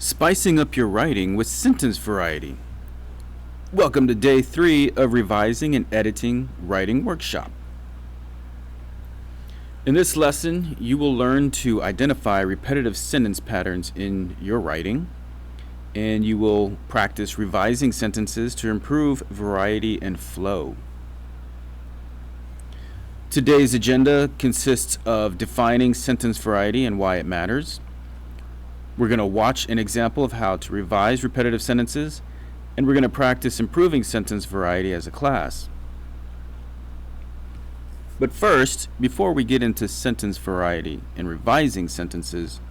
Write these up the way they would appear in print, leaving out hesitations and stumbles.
Spicing up your writing with sentence variety. Welcome to day 3 of Revising and Editing Writing Workshop. In this lesson, you will learn to identify repetitive sentence patterns in your writing, and you will practice revising sentences to improve variety and flow. Today's agenda consists of defining sentence variety and why it matters. We're going to watch an example of how to revise repetitive sentences, and we're going to practice improving sentence variety as a class. But first, before we get into sentence variety and revising sentences,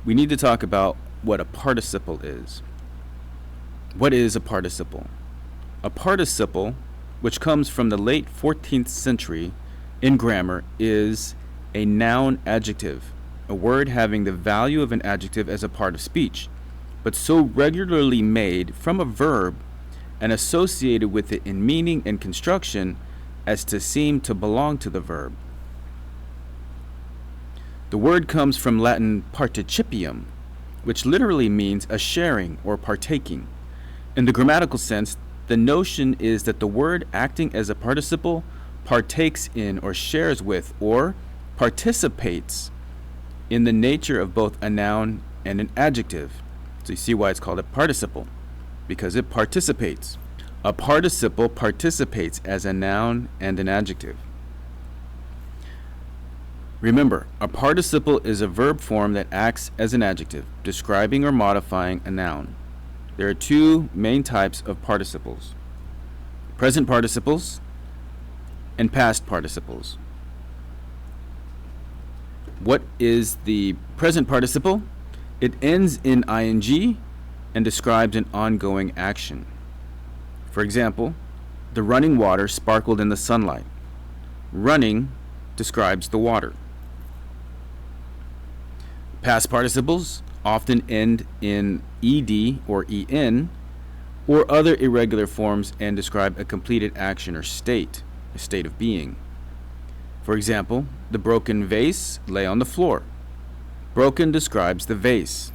we need to talk about what a participle is. What is a participle? A participle, which comes from the late 14th century in grammar, is a noun adjective, a word having the value of an adjective as a part of speech, but so regularly made from a verb and associated with it in meaning and construction as to seem to belong to the verb. The word comes from Latin participium, which literally means a sharing or partaking. In the grammatical sense, the notion is that the word acting as a participle partakes in or shares with or participates in the nature of both a noun and an adjective. So you see why it's called a participle, because it participates. A participle participates as a noun and an adjective. Remember, a participle is a verb form that acts as an adjective, describing or modifying a noun. There are two main types of participles: present participles and past participles. What is the present participle? It ends in ing and describes an ongoing action. For example, the running water sparkled in the sunlight. Running describes the water. Past participles often end in ed or en or other irregular forms and describe a completed action or state, a state of being. For example, the broken vase lay on the floor. Broken describes the vase.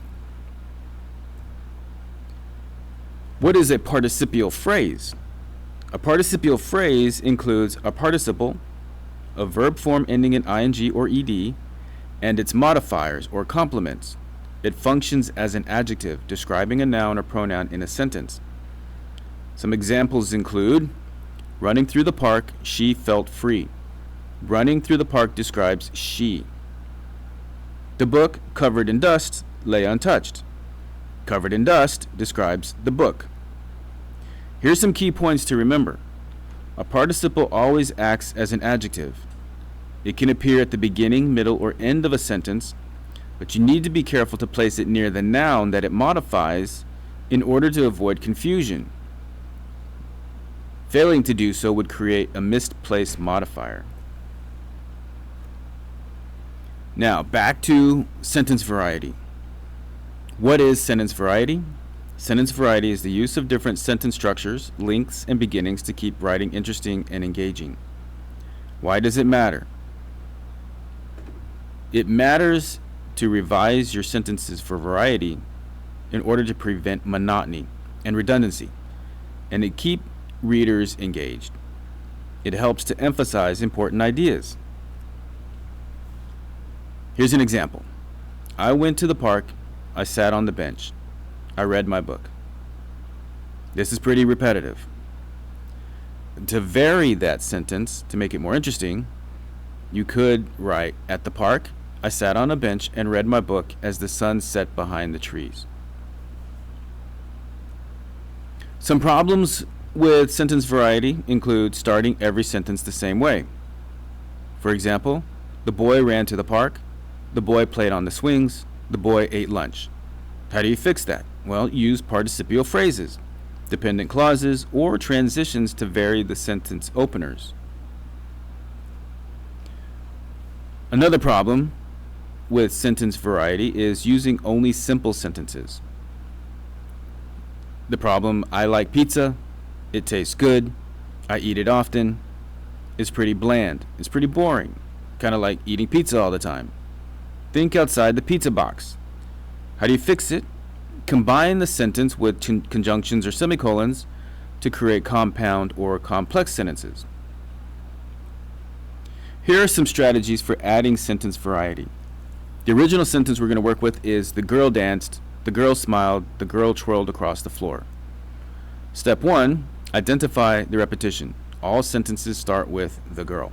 What is a participial phrase? A participial phrase includes a participle, a verb form ending in ing or ed, and its modifiers or complements. It functions as an adjective describing a noun or pronoun in a sentence. Some examples include: running through the park, she felt free. Running through the park describes she. The book, covered in dust, lay untouched. Covered in dust describes the book. Here's some key points to remember. A participle always acts as an adjective. It can appear at the beginning, middle, or end of a sentence, but you need to be careful to place it near the noun that it modifies in order to avoid confusion. Failing to do so would create a misplaced modifier. Now, back to sentence variety. What is sentence variety? Sentence variety is the use of different sentence structures, lengths, and beginnings to keep writing interesting and engaging. Why does it matter? It matters to revise your sentences for variety in order to prevent monotony and redundancy, and to keep readers engaged. It helps to emphasize important ideas. Here's an example. I went to the park. I sat on the bench. I read my book. This is pretty repetitive. To vary that sentence, to make it more interesting, you could write, at the park, I sat on a bench and read my book as the sun set behind the trees. Some problems with sentence variety include starting every sentence the same way. For example, the boy ran to the park. The boy played on the swings. The boy ate lunch. How do you fix that? Well, use participial phrases, dependent clauses, or transitions to vary the sentence openers. Another problem with sentence variety is using only simple sentences. The problem, I like pizza, it tastes good, I eat it often, is pretty bland. It's pretty boring, kind of like eating pizza all the time. Think outside the pizza box. How do you fix it? Combine the sentence with conjunctions or semicolons to create compound or complex sentences. Here are some strategies for adding sentence variety. The original sentence we're going to work with is the girl danced, the girl smiled, the girl twirled across the floor. Step 1, identify the repetition. All sentences start with the girl.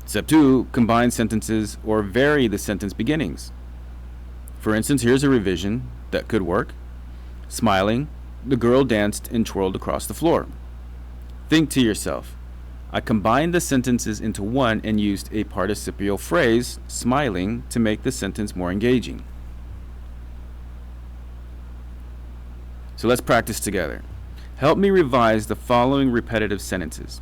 Step 2, combine sentences or vary the sentence beginnings. For instance, here's a revision that could work. Smiling, the girl danced and twirled across the floor. Think to yourself, I combined the sentences into one and used a participial phrase, smiling, to make the sentence more engaging. So let's practice together. Help me revise the following repetitive sentences.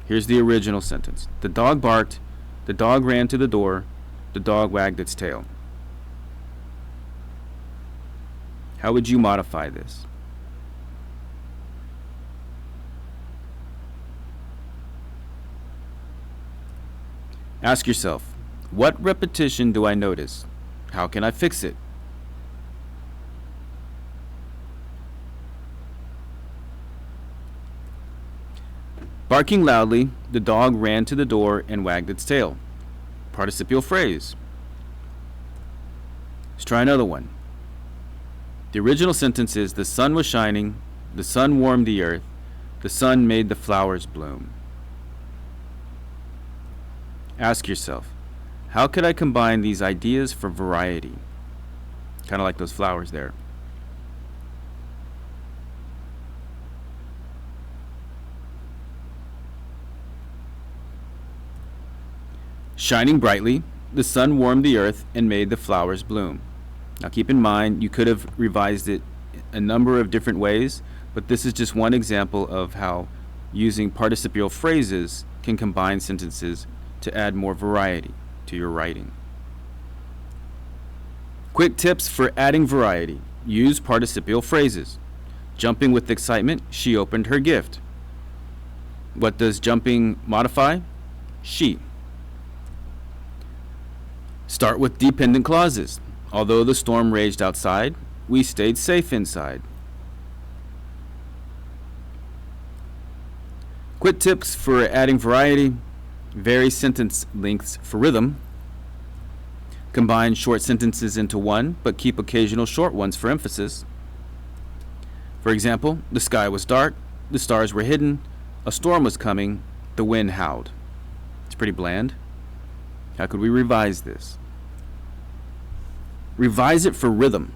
Here's the original sentence. The dog barked, the dog ran to the door, the dog wagged its tail. How would you modify this? Ask yourself, what repetition do I notice? How can I fix it? Barking loudly, the dog ran to the door and wagged its tail. Participial phrase. Let's try another one. The original sentence is, the sun was shining, the sun warmed the earth, the sun made the flowers bloom. Ask yourself, how could I combine these ideas for variety? Kind of like those flowers there. Shining brightly, the sun warmed the earth and made the flowers bloom. Now keep in mind, you could have revised it a number of different ways, but this is just one example of how using participial phrases can combine sentences to add more variety to your writing. Quick tips for adding variety. Use participial phrases. Jumping with excitement, she opened her gift. What does jumping modify? She. Start with dependent clauses. Although the storm raged outside, we stayed safe inside. Quick tips for adding variety. Vary sentence lengths for rhythm. Combine short sentences into one, but keep occasional short ones for emphasis. For example, the sky was dark, the stars were hidden, a storm was coming, the wind howled. It's pretty bland. How could we revise this? Revise it for rhythm.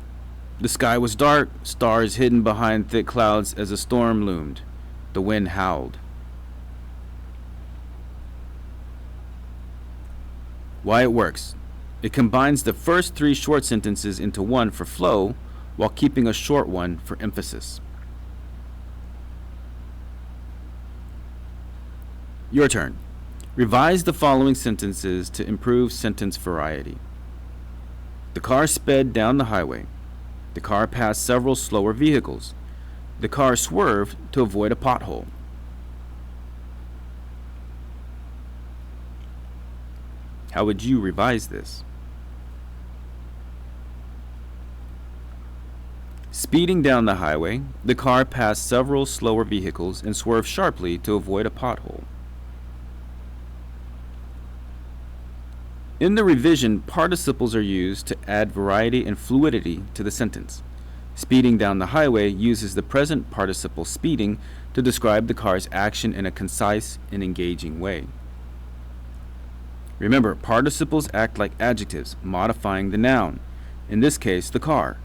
The sky was dark, stars hidden behind thick clouds as a storm loomed. The wind howled. Why it works. It combines the first three short sentences into one for flow while keeping a short one for emphasis. Your turn. Revise the following sentences to improve sentence variety. The car sped down the highway. The car passed several slower vehicles. The car swerved to avoid a pothole. How would you revise this? Speeding down the highway, the car passed several slower vehicles and swerved sharply to avoid a pothole. In the revision, participles are used to add variety and fluidity to the sentence. Speeding down the highway uses the present participle speeding to describe the car's action in a concise and engaging way. Remember, participles act like adjectives, modifying the noun, in this case, the car,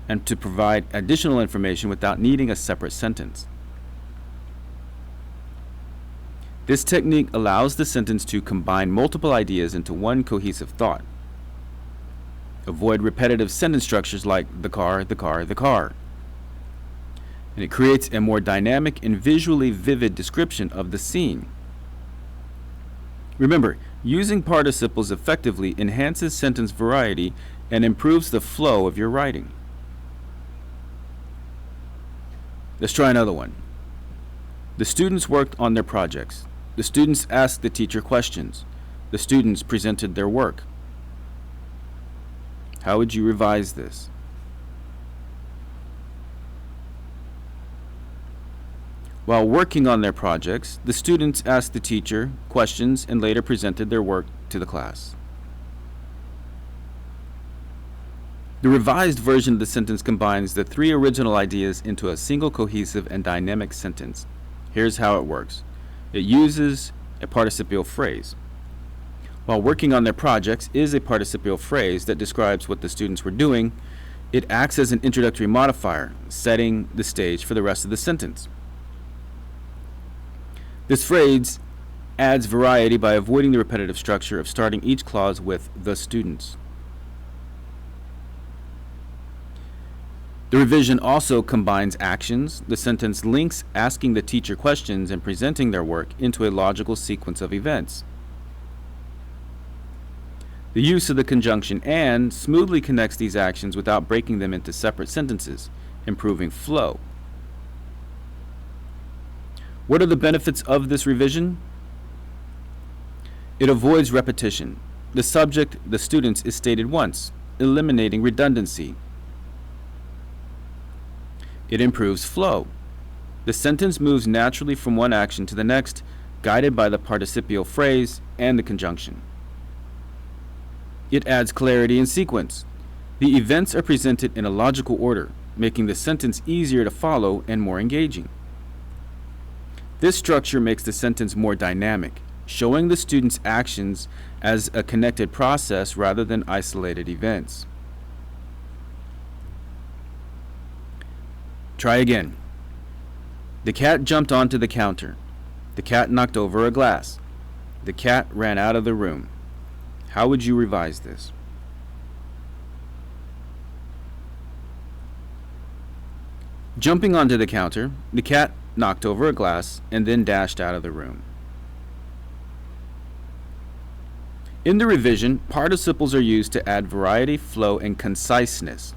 and to provide additional information without needing a separate sentence. This technique allows the sentence to combine multiple ideas into one cohesive thought. Avoid repetitive sentence structures like the car, the car, the car. And it creates a more dynamic and visually vivid description of the scene. Remember, using participles effectively enhances sentence variety and improves the flow of your writing. Let's try another one. The students worked on their projects. The students asked the teacher questions. The students presented their work. How would you revise this? While working on their projects, the students asked the teacher questions and later presented their work to the class. The revised version of the sentence combines the three original ideas into a single cohesive and dynamic sentence. Here's how it works. It uses a participial phrase. While working on their projects is a participial phrase that describes what the students were doing. It acts as an introductory modifier, setting the stage for the rest of the sentence. This phrase adds variety by avoiding the repetitive structure of starting each clause with the students. The revision also combines actions. The sentence links asking the teacher questions and presenting their work into a logical sequence of events. The use of the conjunction "and" smoothly connects these actions without breaking them into separate sentences, improving flow. What are the benefits of this revision? It avoids repetition. The subject, the students, is stated once, eliminating redundancy. It improves flow. The sentence moves naturally from one action to the next, guided by the participial phrase and the conjunction. It adds clarity and sequence. The events are presented in a logical order, making the sentence easier to follow and more engaging. This structure makes the sentence more dynamic, showing the students' actions as a connected process rather than isolated events. Try again. The cat jumped onto the counter. The cat knocked over a glass. The cat ran out of the room. How would you revise this? Jumping onto the counter, the cat knocked over a glass and then dashed out of the room. In the revision, participles are used to add variety, flow, and conciseness.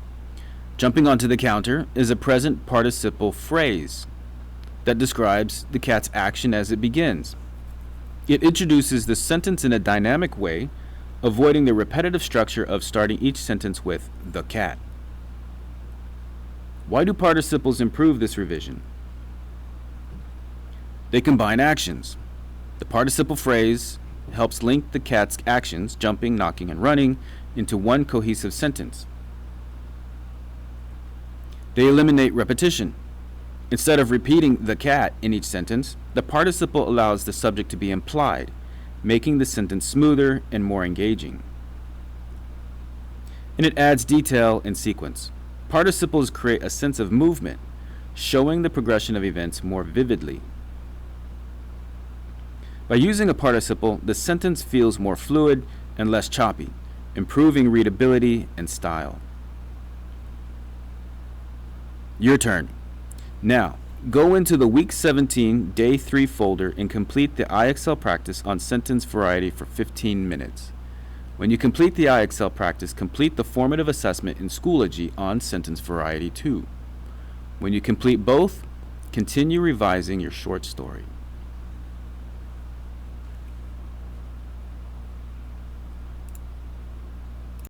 Jumping onto the counter is a present participle phrase that describes the cat's action as it begins. It introduces the sentence in a dynamic way, avoiding the repetitive structure of starting each sentence with "the cat." Why do participles improve this revision? They combine actions. The participle phrase helps link the cat's actions, jumping, knocking, and running, into one cohesive sentence. They eliminate repetition. Instead of repeating "the cat" in each sentence, the participle allows the subject to be implied, making the sentence smoother and more engaging. And it adds detail and sequence. Participles create a sense of movement, showing the progression of events more vividly. By using a participle, the sentence feels more fluid and less choppy, improving readability and style. Your turn. Now, go into the Week 17, Day 3 folder and complete the IXL practice on sentence variety for 15 minutes. When you complete the IXL practice, complete the formative assessment in Schoology on sentence variety 2. When you complete both, continue revising your short story.